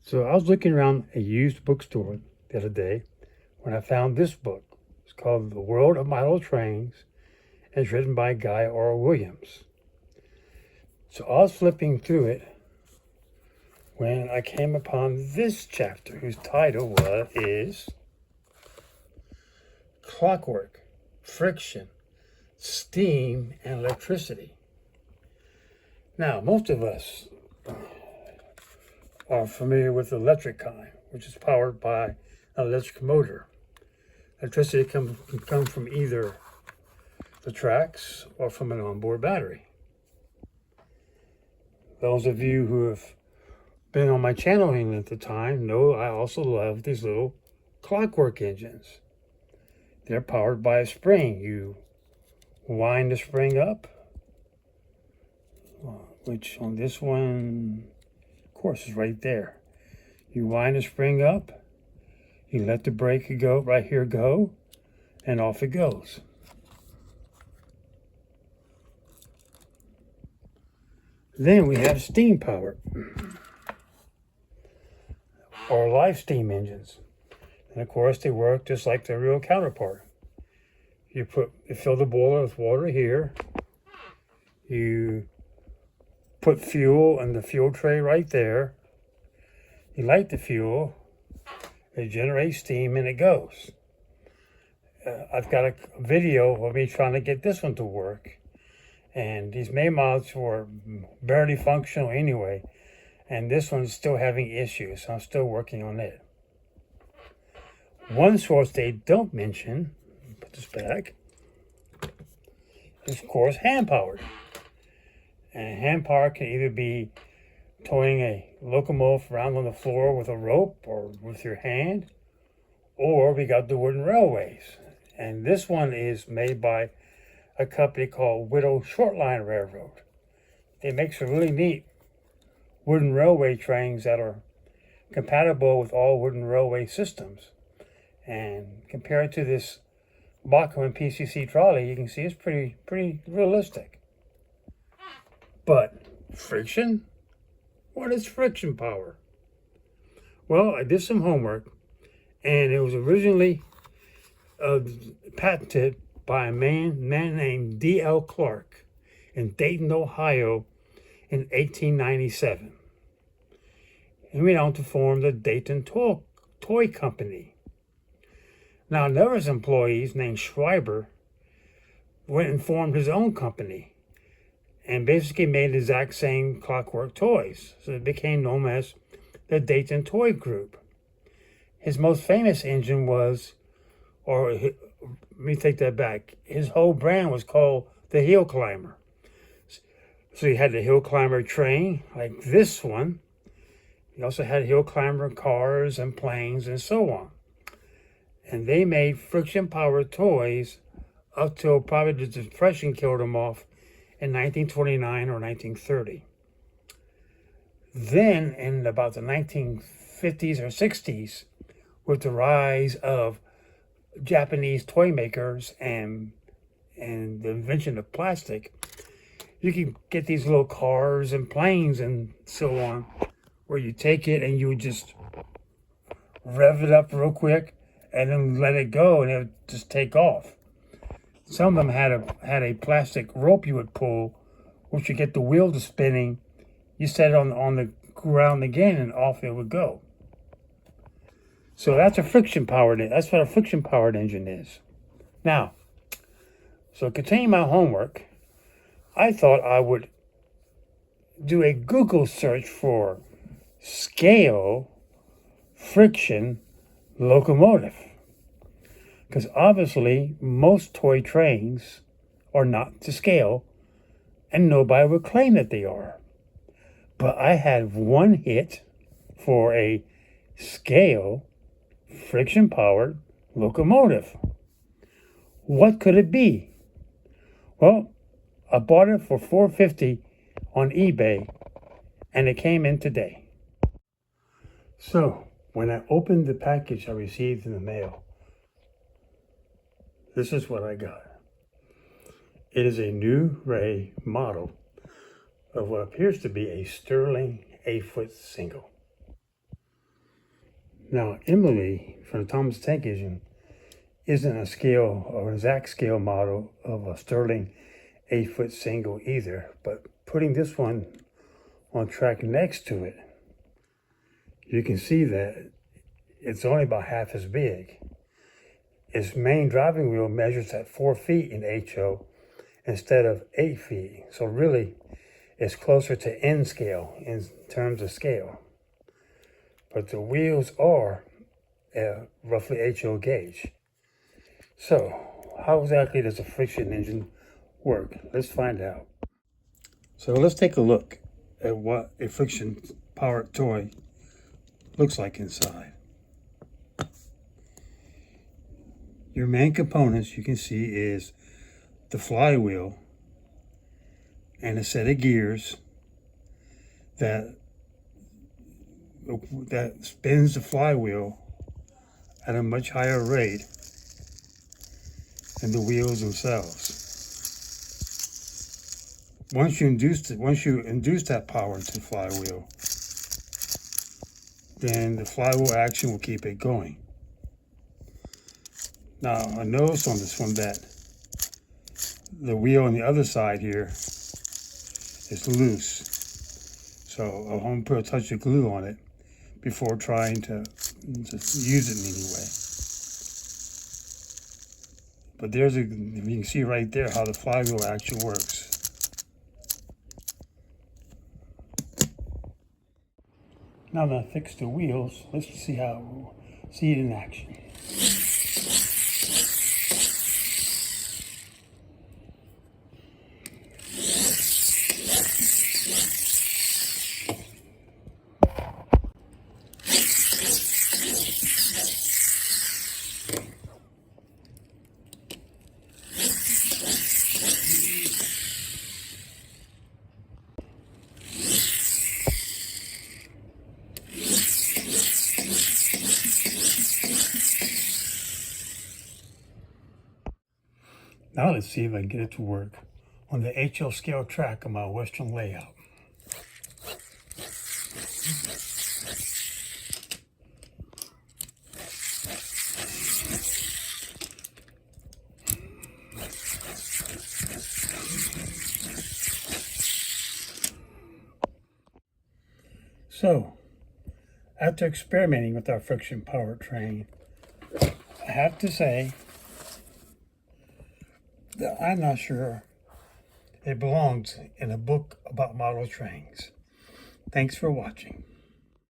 So I was looking around a used bookstore the other day when I found this book. It's called The World of Model Trains and it's written by Guy R. Williams. So I was flipping through it when I came upon this chapter whose title is Clockwork, Friction, Steam, and Electricity. Now, most of us are familiar with the electric kind, which is powered by an electric motor. Electricity can come from either the tracks or from an onboard battery. Those of you who have been on my channel any length of time know I also love these little clockwork engines. They're powered by a spring. You wind the spring up, which on this one, of course, is right there. You wind the spring up, you let the brake go right here go, and off it goes. Then we have steam power or live steam engines. And of course they work just like their real counterpart. You fill the boiler with water here. You put fuel in the fuel tray right there. You light the fuel, it generates steam and it goes. I've got a video of me trying to get this one to work. And these main models were barely functional anyway. And this one's still having issues, so I'm still working on it. One source they don't mention, put this back, is of course hand-powered. And hand-power can either be towing a locomotive around on the floor with a rope or with your hand, or we got the wooden railways. And this one is made by a company called Whittle Shortline Railroad. It makes some really neat wooden railway trains that are compatible with all wooden railway systems. And compared to this Bachmann PCC trolley, you can see it's pretty realistic. But friction? What is friction power? Well, I did some homework, and it was originally patented by a man named D.L. Clark in Dayton, Ohio in 1897. He went on to form the Dayton Toy Company. Now, another of his employees named Schreiber went and formed his own company and basically made the exact same clockwork toys. So it became known as the Dayton Toy Group. His most famous engine was, let me take that back, his whole brand was called the Hill Climber. So he had the Hill Climber train, like this one. He also had Hill Climber cars and planes and so on. And they made friction-powered toys up till probably the Depression killed them off in 1929 or 1930. Then, in about the 1950s or 60s, with the rise of Japanese toy makers and the invention of plastic, you can get these little cars and planes and so on, where you take it and you just rev it up real quick and then let it go and it would just take off. Some of them had a plastic rope you would pull, which would get the wheel to spinning. You set it on the ground again and off it would go. So that's what a friction powered engine is. Now, so continuing my homework, I thought I would do a Google search for scale friction locomotive. Because obviously most toy trains are not to scale and nobody would claim that they are. But I had one hit for a scale friction powered locomotive. What could it be? Well, I bought it for $450 on eBay and it came in today. So when I opened the package I received in the mail, this is what I got. It is a New Ray model of what appears to be a Sterling 8-foot single. Now, Emily from the Thomas Tank Engine isn't a scale or exact scale model of a Sterling 8-foot single either, but putting this one on track next to it, you can see that it's only about half as big. Its main driving wheel measures at 4 feet in HO instead of 8 feet. So really, it's closer to N scale in terms of scale. But the wheels are roughly HO gauge. So, how exactly does a friction engine work? Let's find out. So let's take a look at what a friction powered toy looks like inside. Your main components you can see is the flywheel and a set of gears that spins the flywheel at a much higher rate than the wheels themselves. Once you induce that power to the flywheel, then the flywheel action will keep it going. Now, I noticed on this one that the wheel on the other side here is loose. So I'm going to put a touch of glue on it before trying to use it in any way. But you can see right there how the flywheel action works. Now that I've fixed the wheels, let's see it in action. Now let's see if I can get it to work on the HL scale track of my Western layout. So, after experimenting with our friction powertrain, I have to say that I'm not sure it belongs in a book about model trains. Thanks for watching.